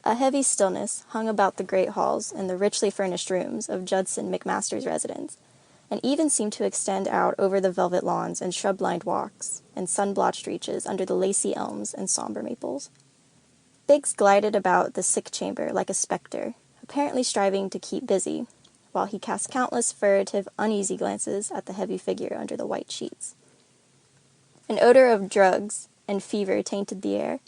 A heavy stillness hung about the great halls and the richly furnished rooms of Judson McMaster's residence, and even seemed to extend out over the velvet lawns and shrub-lined walks and sun-blotched reaches under the lacy elms and somber maples. Biggs glided about the sick chamber like a spectre, apparently striving to keep busy, while he cast countless furtive, uneasy glances at the heavy figure under the white sheets. An odor of drugs and fever tainted the air,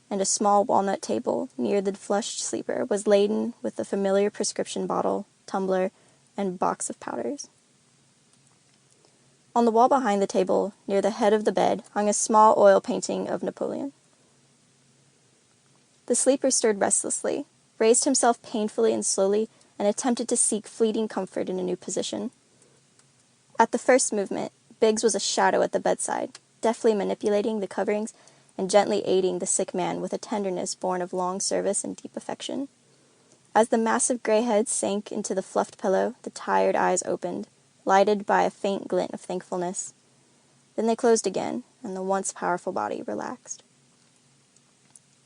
and a small walnut table near the flushed sleeper was laden with the familiar prescription bottle, tumbler, and box of powders. On the wall behind the table, near the head of the bed, hung a small oil painting of Napoleon. The sleeper stirred restlessly, raised himself painfully and slowly, and attempted to seek fleeting comfort in a new position. At the first movement, Biggs was a shadow at the bedside, deftly manipulating the coverings and gently aiding the sick man with a tenderness born of long service and deep affection. As the massive gray head sank into the fluffed pillow, the tired eyes opened, lighted by a faint glint of thankfulness. Then they closed again, and the once powerful body relaxed.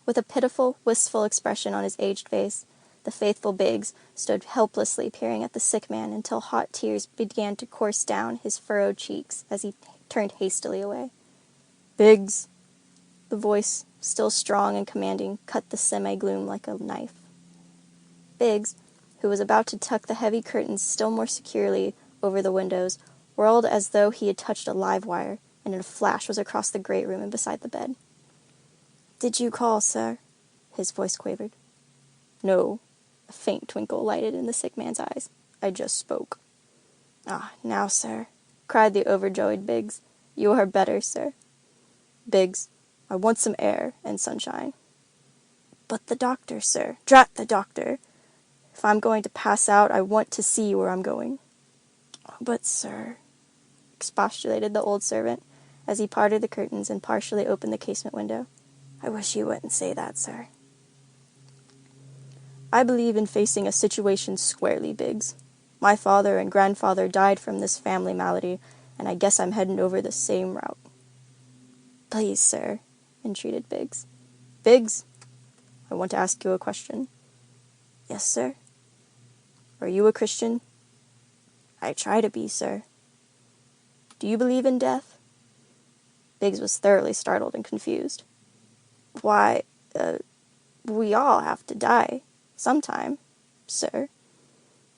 With a pitiful, wistful expression on his aged face, the faithful Biggs stood helplessly peering at the sick man until hot tears began to course down his furrowed cheeks as he turned hastily away. "Biggs!" The voice, still strong and commanding, cut the semi-gloom like a knife. Biggs, who was about to tuck the heavy curtains still more securely over the windows, whirled as though he had touched a live wire, and in a flash was across the great room and beside the bed. "Did you call, sir?" His voice quavered. "No." A faint twinkle lighted in the sick man's eyes. "I just spoke." "Ah, now, sir," cried the overjoyed Biggs, "you are better, sir." "Biggs, I want some air and sunshine." "But the doctor, sir." "Drat the doctor! If I'm going to pass out, I want to see where I'm going." "But, sir," expostulated the old servant, as he parted the curtains and partially opened the casement window, "I wish you wouldn't say that, sir." "I believe in facing a situation squarely, Biggs. My father and grandfather died from this family malady, and I guess I'm heading over the same route." "Please, sir," entreated Biggs. "Biggs, I want to ask you a question." "Yes, sir." "Are you a Christian?" "I try to be, sir." "Do you believe in death?" Biggs was thoroughly startled and confused. "Why, we all have to die sometime, sir,"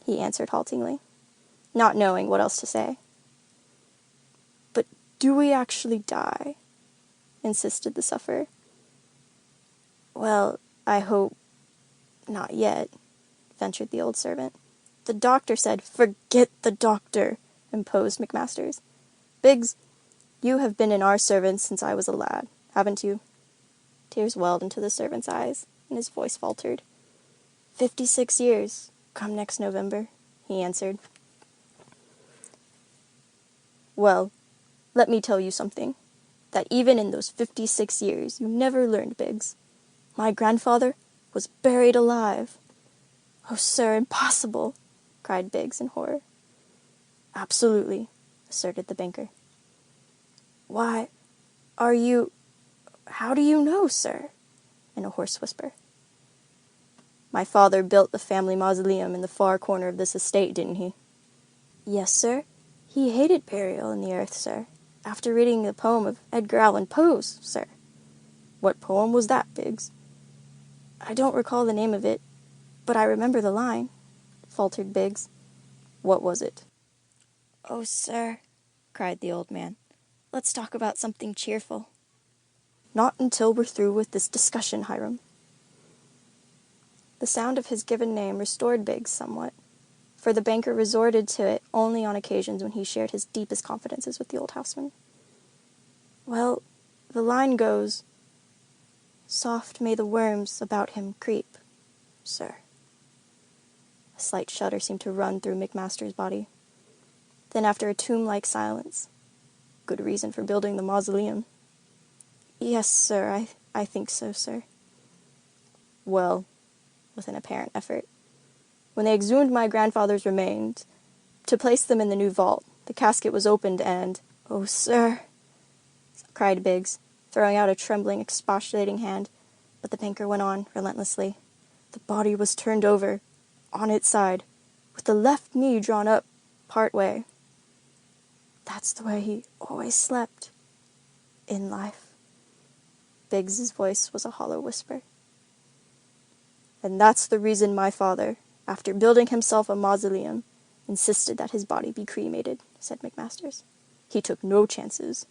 he answered haltingly, not knowing what else to say. "But do we actually die?" insisted the sufferer. "Well, I hope not yet," ventured the old servant. "The doctor said—" "Forget the doctor," imposed McMasters. "Biggs, you have been in our service since I was a lad, haven't you?" Tears welled into the servant's eyes, and his voice faltered. 56 years, come next November," he answered. "Well, let me tell you something, that even in those 56 years you never learned, Biggs. My grandfather was buried alive." "Oh, sir, impossible!" cried Biggs in horror. "Absolutely," asserted the banker. "Why, how do you know, sir?" in a hoarse whisper. "My father built the family mausoleum in the far corner of this estate, didn't he?" "Yes, sir. He hated burial in the earth, sir, after reading the poem of Edgar Allan Poe's, sir." "What poem was that, Biggs?" "I don't recall the name of it, but I remember the line," faltered Biggs. "What was it?" "Oh, sir," cried the old man, "let's talk about something cheerful." "Not until we're through with this discussion, Hiram." The sound of his given name restored Biggs somewhat, for the banker resorted to it only on occasions when he shared his deepest confidences with the old houseman. "Well, the line goes, 'Soft may the worms about him creep,' sir." A slight shudder seemed to run through McMaster's body. Then, after a tomb-like silence, "Good reason for building the mausoleum." "Yes, sir, I think so, sir." "Well," with an apparent effort, "when they exhumed my grandfather's remains, to place them in the new vault, the casket was opened and—" "Oh, sir," cried Biggs, throwing out a trembling, expostulating hand, but the banker went on relentlessly. The body was turned over, on its side, with the left knee drawn up part way. That's the way he always slept. In life. Biggs's voice was a hollow whisper. And that's the reason my father, after building himself a mausoleum, insisted that his body be cremated, said McMasters. He took no chances.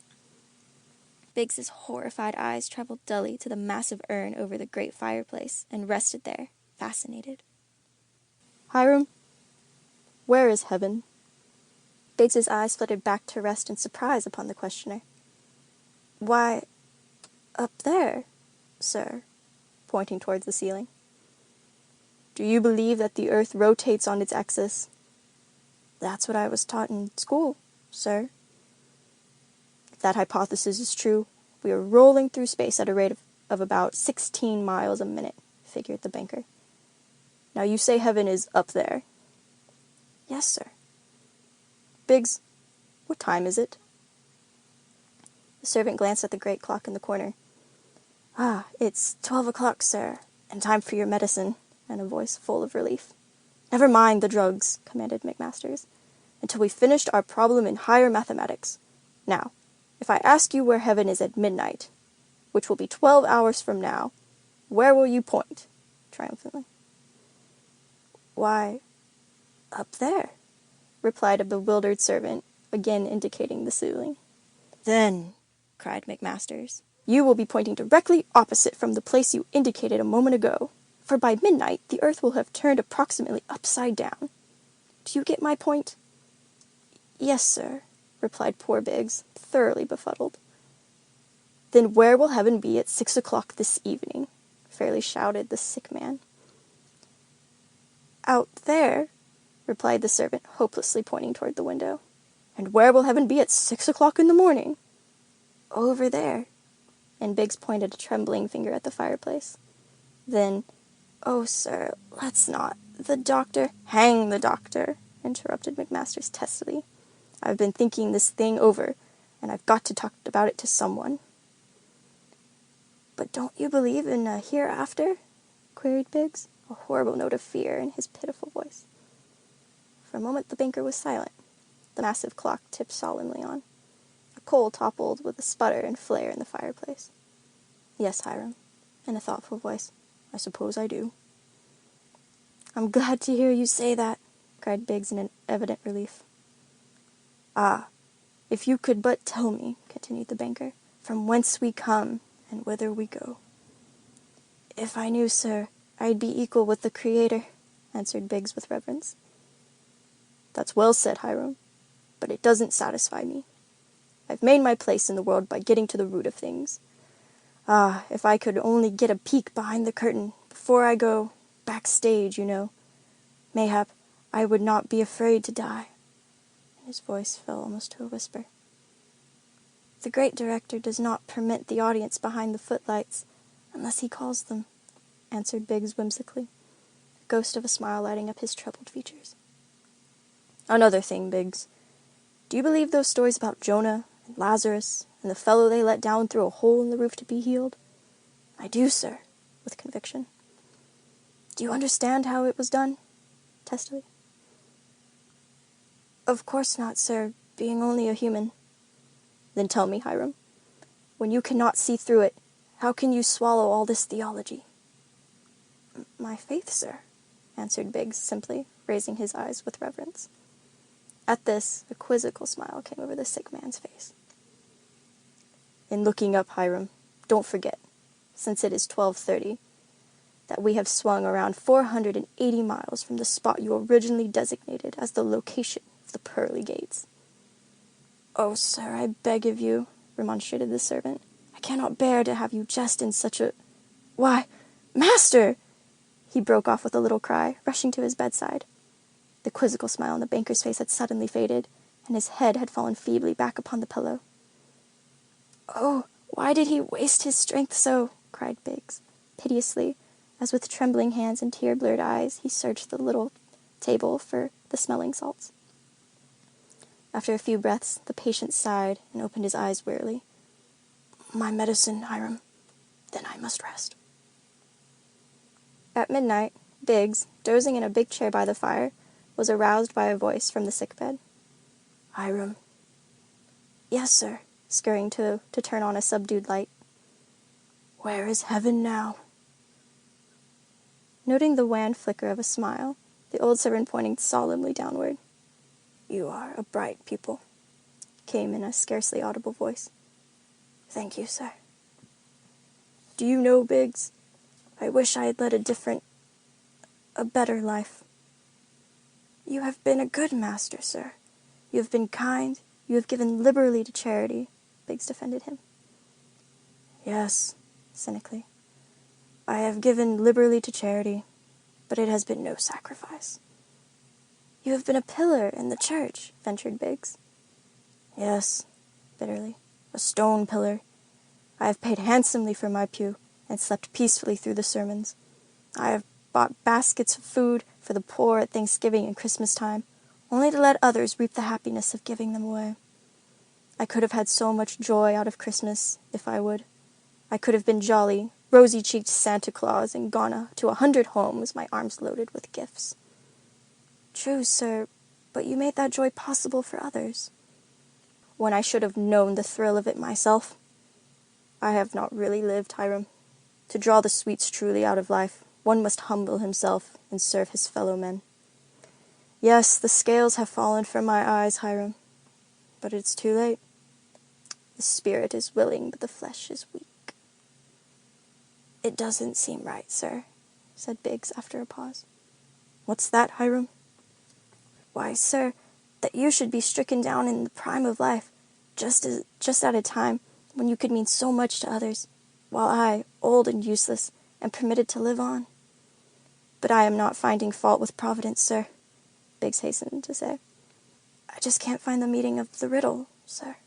Biggs's horrified eyes traveled dully to the massive urn over the great fireplace and rested there, fascinated. Hiram, where is heaven? Biggs's eyes fluttered back to rest in surprise upon the questioner. Why, up there, sir, pointing towards the ceiling. Do you believe that the earth rotates on its axis? That's what I was taught in school, sir. If that hypothesis is true, we are rolling through space at a rate of about 16 miles a minute, figured the banker. Now you say heaven is up there. Yes, sir. Biggs, what time is it? The servant glanced at the great clock in the corner. Ah, it's 12 o'clock, sir, and time for your medicine, and a voice full of relief. Never mind the drugs, commanded McMasters, until we've finished our problem in higher mathematics. Now, if I ask you where heaven is at midnight, which will be 12 hours from now, where will you point? Triumphantly. Why, up there, replied a bewildered servant, again indicating the ceiling. Then, cried McMasters, you will be pointing directly opposite from the place you indicated a moment ago, for by midnight the earth will have turned approximately upside down. Do you get my point? Yes, sir, replied poor Biggs, thoroughly befuddled. Then where will heaven be at 6 o'clock this evening? Fairly shouted the sick man. Out there, replied the servant, hopelessly pointing toward the window. And where will heaven be at 6 o'clock in the morning? Over there. And Biggs pointed a trembling finger at the fireplace. Then, oh, sir, let's not. The doctor— Hang the doctor, interrupted McMasters testily. I've been thinking this thing over, and I've got to talk about it to someone. But don't you believe in a hereafter? Queried Biggs, a horrible note of fear in his pitiful voice. For a moment the banker was silent. The massive clock tipped solemnly on. A coal toppled with a sputter and flare in the fireplace. Yes, Hiram, in a thoughtful voice, I suppose I do. I'm glad to hear you say that, cried Biggs in an evident relief. Ah, if you could but tell me, continued the banker, from whence we come and whither we go. If I knew, sir, I'd be equal with the Creator, answered Biggs with reverence. That's well said, Hiram, but it doesn't satisfy me. I've made my place in the world by getting to the root of things. Ah, if I could only get a peek behind the curtain before I go backstage, you know, mayhap I would not be afraid to die. And his voice fell almost to a whisper. The great director does not permit the audience behind the footlights unless he calls them, answered Biggs whimsically, a ghost of a smile lighting up his troubled features. Another thing, Biggs. Do you believe those stories about Jonah and Lazarus and the fellow they let down through a hole in the roof to be healed? I do, sir, with conviction. Do you understand how it was done? Testily. Of course not, sir, being only a human. Then tell me, Hiram, when you cannot see through it, how can you swallow all this theology? My faith, sir, answered Biggs simply, raising his eyes with reverence. At this, a quizzical smile came over the sick man's face. In looking up, Hiram, don't forget, since it is 12:30, that we have swung around 480 miles from the spot you originally designated as the location of the pearly gates. Oh, sir, I beg of you, remonstrated the servant. I cannot bear to have you jest in such a— Why, master! He broke off with a little cry, rushing to his bedside. The quizzical smile on the banker's face had suddenly faded, and his head had fallen feebly back upon the pillow. Oh, why did he waste his strength so? Cried Biggs, piteously, as with trembling hands and tear-blurred eyes he searched the little table for the smelling salts. After a few breaths, the patient sighed and opened his eyes wearily. My medicine, Hiram. Then I must rest. At midnight, Biggs, dozing in a big chair by the fire, was aroused by a voice from the sickbed. "Hiram." "Yes, sir," scurrying to turn on a subdued light. "Where is heaven now?" Noting the wan flicker of a smile, the old servant pointed solemnly downward. "You are a bright pupil," came in a scarcely audible voice. "Thank you, sir." "Do you know, Biggs, I wish I had led a better life." "You have been a good master, sir. You have been kind. You have given liberally to charity," Biggs defended him. "Yes," cynically. "I have given liberally to charity, but it has been no sacrifice." "You have been a pillar in the church," ventured Biggs. "Yes," bitterly. "A stone pillar. I have paid handsomely for my pew, and slept peacefully through the sermons. I have bought baskets of food for the poor at Thanksgiving and Christmas time, only to let others reap the happiness of giving them away. I could have had so much joy out of Christmas, if I would. I could have been jolly, rosy-cheeked Santa Claus and gone to 100 homes, my arms loaded with gifts." "True, sir, but you made that joy possible for others." "When I should have known the thrill of it myself. I have not really lived, Hiram. To draw the sweets truly out of life, one must humble himself and serve his fellow men. Yes, the scales have fallen from my eyes, Hiram, but it's too late. The spirit is willing, but the flesh is weak." "It doesn't seem right, sir," said Biggs after a pause. "What's that, Hiram?" "Why, sir, that you should be stricken down in the prime of life, just at a time when you could mean so much to others, while I, old and useless, am permitted to live on." "But I am not finding fault with Providence, sir," Biggs hastened to say. "I just can't find the meaning of the riddle, sir."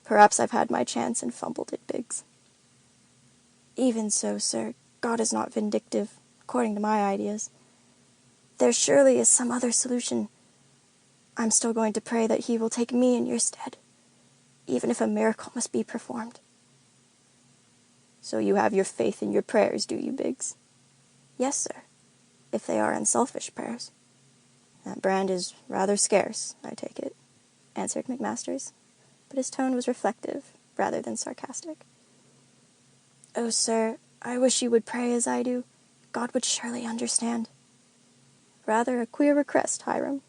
"Perhaps I've had my chance and fumbled it, Biggs." "Even so, sir, God is not vindictive, according to my ideas. There surely is some other solution. I'm still going to pray that he will take me in your stead, even if a miracle must be performed." "So you have your faith in your prayers, do you, Biggs?" "Yes, sir, if they are unselfish prayers." "That brand is rather scarce, I take it," answered McMasters, but his tone was reflective rather than sarcastic. "Oh, sir, I wish you would pray as I do. God would surely understand." "Rather a queer request, Hiram.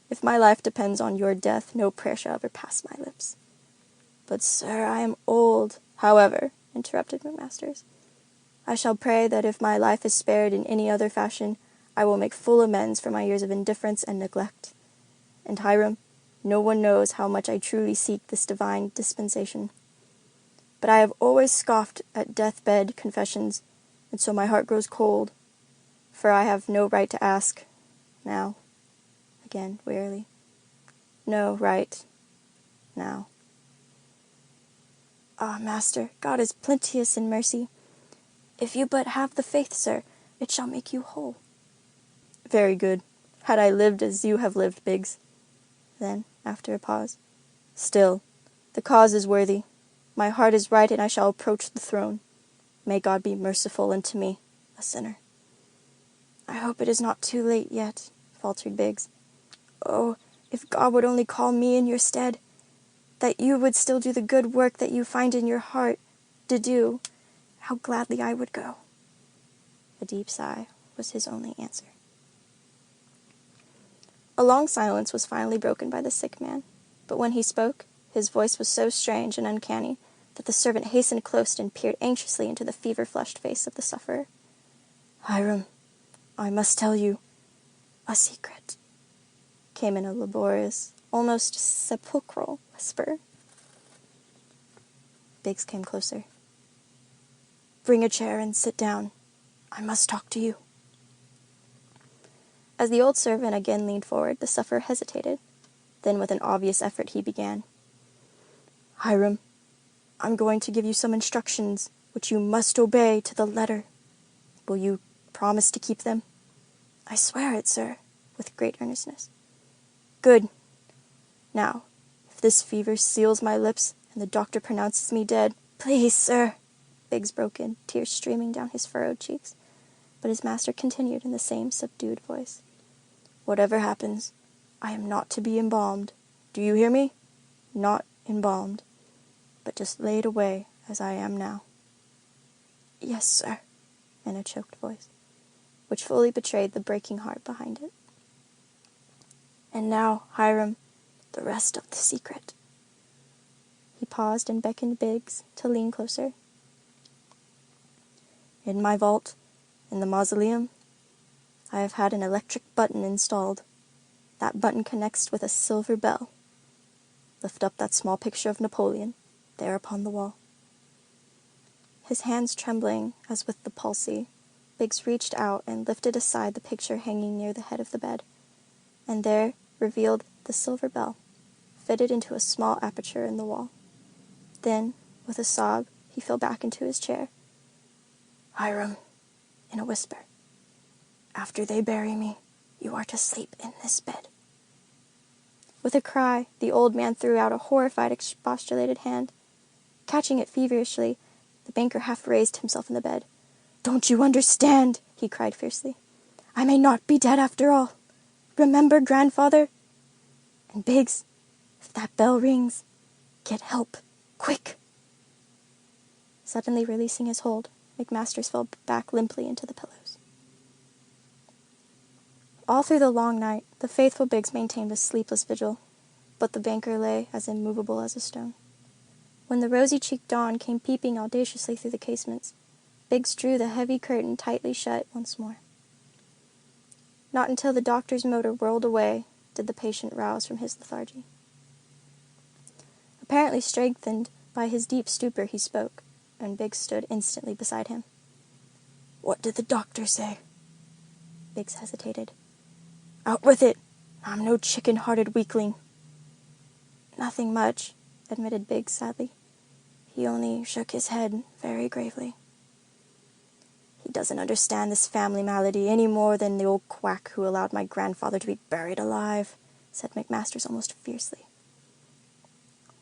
If my life depends on your death, no prayer shall ever pass my lips." "But, sir, I am old." "However," interrupted McMasters, "I shall pray that if my life is spared in any other fashion, I will make full amends for my years of indifference and neglect. And, Hiram, no one knows how much I truly seek this divine dispensation. But I have always scoffed at deathbed confessions, and so my heart grows cold, for I have no right to ask, now," again wearily, "no right, now." "Ah, master, God is plenteous in mercy. If you but have the faith, sir, it shall make you whole." "Very good. Had I lived as you have lived, Biggs." Then, after a pause, "Still, the cause is worthy. My heart is right, and I shall approach the throne. May God be merciful unto me, a sinner." "I hope it is not too late yet," faltered Biggs. "Oh, if God would only call me in your stead, that you would still do the good work that you find in your heart to do, how gladly I would go." A deep sigh was his only answer. A long silence was finally broken by the sick man, but when he spoke, his voice was so strange and uncanny that the servant hastened close and peered anxiously into the fever-flushed face of the sufferer. "Hiram, I must tell you a secret," came in a laborious, almost sepulchral whisper. Biggs came closer. "Bring a chair and sit down. I must talk to you." As the old servant again leaned forward, the sufferer hesitated. Then, with an obvious effort, he began. "Hiram, I'm going to give you some instructions which you must obey to the letter. Will you promise to keep them?" "I swear it, sir," with great earnestness. "Good. Now, if this fever seals my lips and the doctor pronounces me dead—" "Please, sir." Biggs broke in, tears streaming down his furrowed cheeks. But his master continued in the same subdued voice. "Whatever happens, I am not to be embalmed. Do you hear me? Not embalmed, but just laid away as I am now." "Yes, sir," in a choked voice, which fully betrayed the breaking heart behind it. "And now, Hiram, the rest of the secret." He paused and beckoned Biggs to lean closer. "In my vault, in the mausoleum, I have had an electric button installed. That button connects with a silver bell. Lift up that small picture of Napoleon, there upon the wall." His hands trembling as with the palsy, Biggs reached out and lifted aside the picture hanging near the head of the bed, and there revealed the silver bell, fitted into a small aperture in the wall. Then, with a sob, he fell back into his chair. "Hiram," in a whisper, "after they bury me, you are to sleep in this bed." With a cry, the old man threw out a horrified, expostulated hand. Catching it feverishly, the banker half raised himself in the bed. "Don't you understand?" he cried fiercely. "I may not be dead after all. Remember, grandfather? And Biggs, if that bell rings, get help, quick." Suddenly releasing his hold, McMasters fell back limply into the pillows. All through the long night, the faithful Biggs maintained a sleepless vigil, but the banker lay as immovable as a stone. When the rosy-cheeked dawn came peeping audaciously through the casements, Biggs drew the heavy curtain tightly shut once more. Not until the doctor's motor whirled away did the patient rouse from his lethargy. Apparently strengthened by his deep stupor, he spoke, and Biggs stood instantly beside him. "What did the doctor say?" Biggs hesitated. "Out with it! I'm no chicken-hearted weakling." "Nothing much," admitted Biggs sadly. "He only shook his head very gravely." "He doesn't understand this family malady any more than the old quack who allowed my grandfather to be buried alive," said McMasters almost fiercely.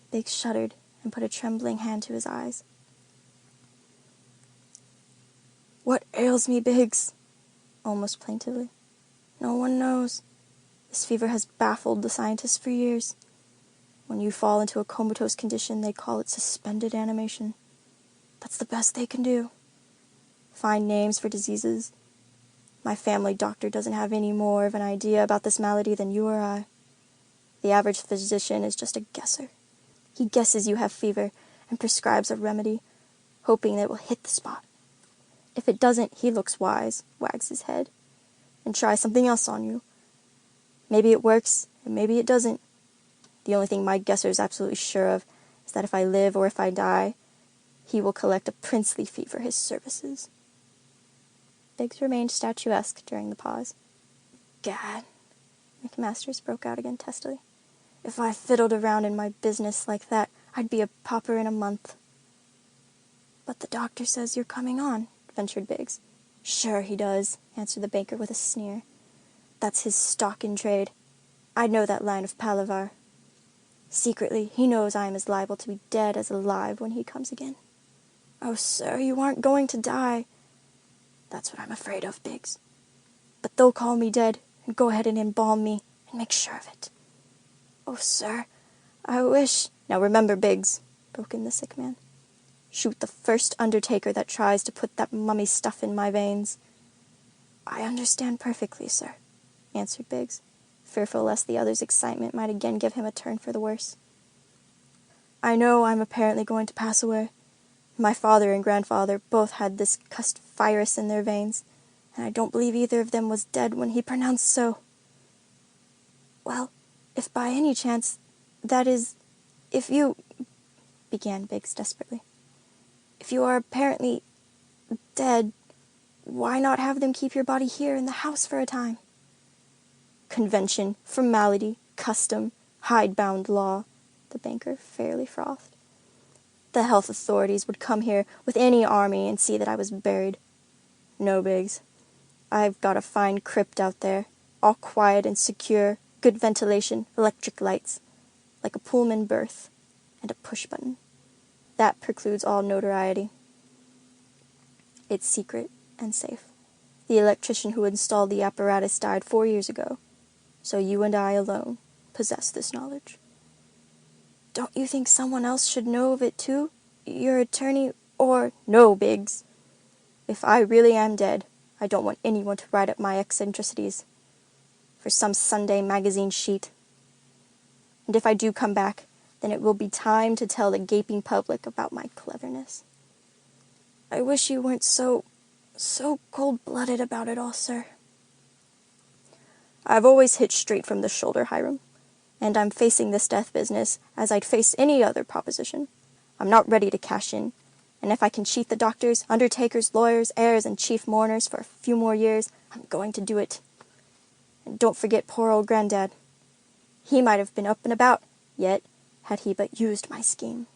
Biggs shuddered and put a trembling hand to his eyes. "What ails me, Biggs?" almost plaintively. "No one knows. This fever has baffled the scientists for years. When you fall into a comatose condition, they call it suspended animation. That's the best they can do. Find names for diseases. My family doctor doesn't have any more of an idea about this malady than you or I. The average physician is just a guesser. He guesses you have fever and prescribes a remedy, hoping that it will hit the spot. If it doesn't, he looks wise, wags his head, and tries something else on you. Maybe it works, and maybe it doesn't. The only thing my guesser is absolutely sure of is that if I live or if I die, he will collect a princely fee for his services." Biggs remained statuesque during the pause. "Gad," McMasters broke out again testily, "if I fiddled around in my business like that, I'd be a pauper in a month." "But the doctor says you're coming on," ventured Biggs. "Sure he does," answered the banker with a sneer. "That's his stock in trade. I know that line of palaver. Secretly, he knows I am as liable to be dead as alive when he comes again." "Oh, sir, you aren't going to die." "That's what I'm afraid of, Biggs. But they'll call me dead, and go ahead and embalm me, and make sure of it." "Oh, sir, I wish—" "Now remember, Biggs," broke in the sick man. "Shoot the first undertaker that tries to put that mummy stuff in my veins." "I understand perfectly, sir," answered Biggs, fearful lest the other's excitement might again give him a turn for the worse. "I know I'm apparently going to pass away. My father and grandfather both had this cussed virus in their veins, and I don't believe either of them was dead when he pronounced so." "Well, if by any chance, that is, if you—" began Biggs desperately. "If you are apparently dead, why not have them keep your body here in the house for a time?" "Convention, formality, custom, hidebound law," the banker fairly frothed. "The health authorities would come here with any army and see that I was buried. No, Biggs. I've got a fine crypt out there, all quiet and secure, good ventilation, electric lights, like a Pullman berth, and a push-button. That precludes all notoriety. It's secret and safe. The electrician who installed the apparatus died 4 years ago, so you and I alone possess this knowledge. Don't you think someone else should know of it too? Your attorney or... No, Biggs. If I really am dead, I don't want anyone to write up my eccentricities for some Sunday magazine sheet. And if I do come back, then it will be time to tell the gaping public about my cleverness. I wish you weren't so cold-blooded about it all, sir. I've always hit straight from the shoulder, Hiram, and I'm facing this death business as I'd face any other proposition. I'm not ready to cash in, and if I can cheat the doctors, undertakers, lawyers, heirs, and chief mourners for a few more years, I'm going to do it. And don't forget poor old Granddad. He might have been up and about, yet had he but used my scheme.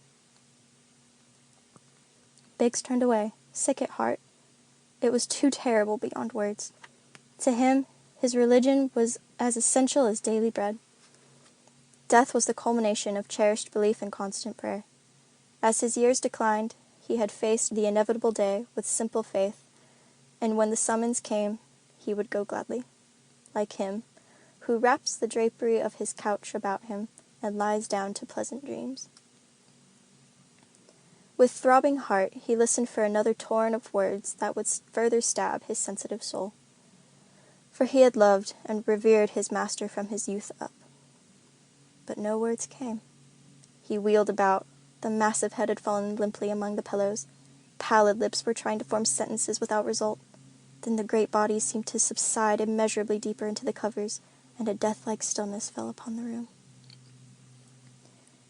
Biggs turned away, sick at heart. It was too terrible beyond words. To him, his religion was as essential as daily bread. Death was the culmination of cherished belief and constant prayer. As his years declined, he had faced the inevitable day with simple faith, and when the summons came, he would go gladly, like him, who wraps the drapery of his couch about him and lies down to pleasant dreams. With throbbing heart, he listened for another torrent of words that would further stab his sensitive soul. For he had loved and revered his master from his youth up. But no words came. He wheeled about. The massive head had fallen limply among the pillows. Pallid lips were trying to form sentences without result. Then the great body seemed to subside immeasurably deeper into the covers, and a death-like stillness fell upon the room.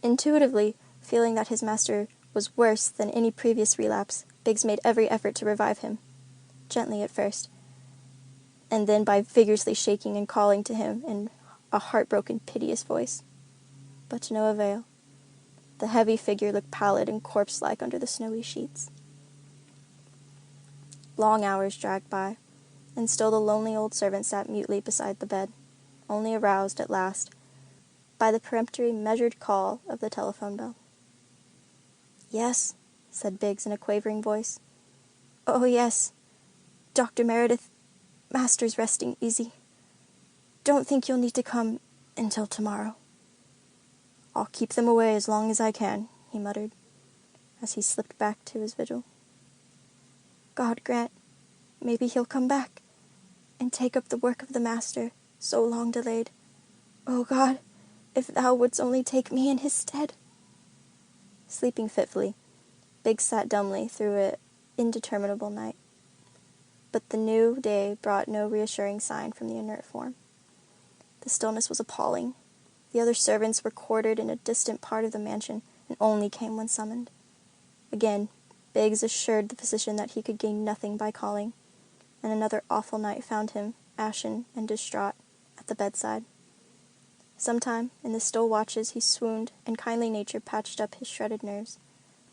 Intuitively, feeling that his master was worse than any previous relapse, Biggs made every effort to revive him, gently at first, and then by vigorously shaking and calling to him in a heartbroken, piteous voice. But to no avail. The heavy figure looked pallid and corpse-like under the snowy sheets. Long hours dragged by, and still the lonely old servant sat mutely beside the bed, only aroused at last by the peremptory, measured call of the telephone bell. "Yes," said Biggs in a quavering voice. "Oh, yes. Dr. Meredith, Master's resting easy. Don't think you'll need to come until tomorrow." "I'll keep them away as long as I can," he muttered, as he slipped back to his vigil. "God grant, maybe he'll come back, and take up the work of the Master, so long delayed. Oh, God, if thou wouldst only take me in his stead." Sleeping fitfully, Biggs sat dumbly through an indeterminable night. But the new day brought no reassuring sign from the inert form. The stillness was appalling. The other servants were quartered in a distant part of the mansion, and only came when summoned. Again, Biggs assured the physician that he could gain nothing by calling, and another awful night found him, ashen and distraught, at the bedside. Sometime, in the still watches, he swooned, and kindly nature patched up his shredded nerves,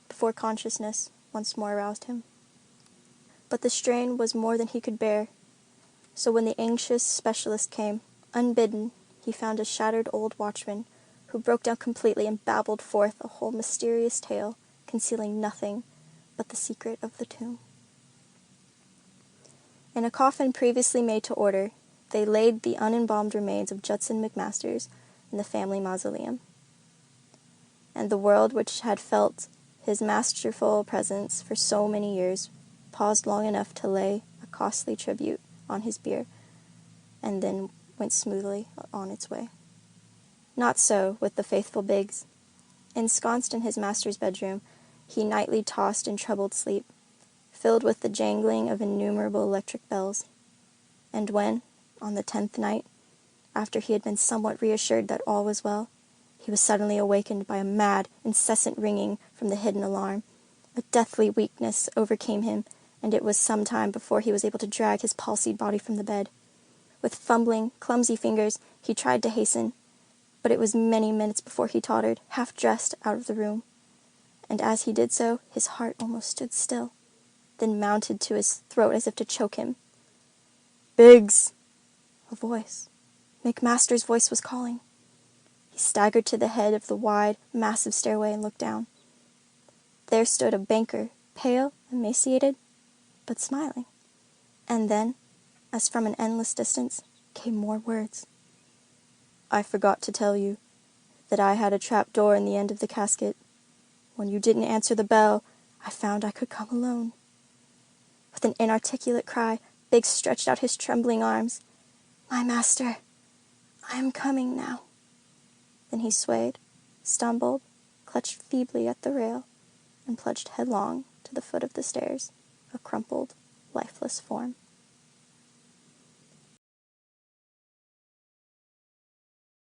before consciousness once more aroused him. But the strain was more than he could bear, so when the anxious specialist came, unbidden, he found a shattered old watchman, who broke down completely and babbled forth a whole mysterious tale, concealing nothing but the secret of the tomb. In a coffin previously made to order, they laid the unembalmed remains of Judson McMasters in the family mausoleum. And the world, which had felt his masterful presence for so many years, paused long enough to lay a costly tribute on his bier, and then went smoothly on its way. Not so with the faithful Biggs. Ensconced in his master's bedroom, he nightly tossed in troubled sleep, filled with the jangling of innumerable electric bells. And when, on the 10th night, after he had been somewhat reassured that all was well, he was suddenly awakened by a mad, incessant ringing from the hidden alarm. A deathly weakness overcame him, and it was some time before he was able to drag his palsied body from the bed. With fumbling, clumsy fingers, he tried to hasten, but it was many minutes before he tottered, half-dressed, out of the room. And as he did so, his heart almost stood still, then mounted to his throat as if to choke him. "Biggs!" A voice. McMaster's voice was calling. He staggered to the head of the wide, massive stairway and looked down. There stood a banker, pale, emaciated, but smiling. And then, as from an endless distance, came more words. "I forgot to tell you that I had a trap door in the end of the casket. When you didn't answer the bell, I found I could come alone." With an inarticulate cry, Biggs stretched out his trembling arms. "My master, I am coming now." Then he swayed, stumbled, clutched feebly at the rail, and plunged headlong to the foot of the stairs, a crumpled, lifeless form.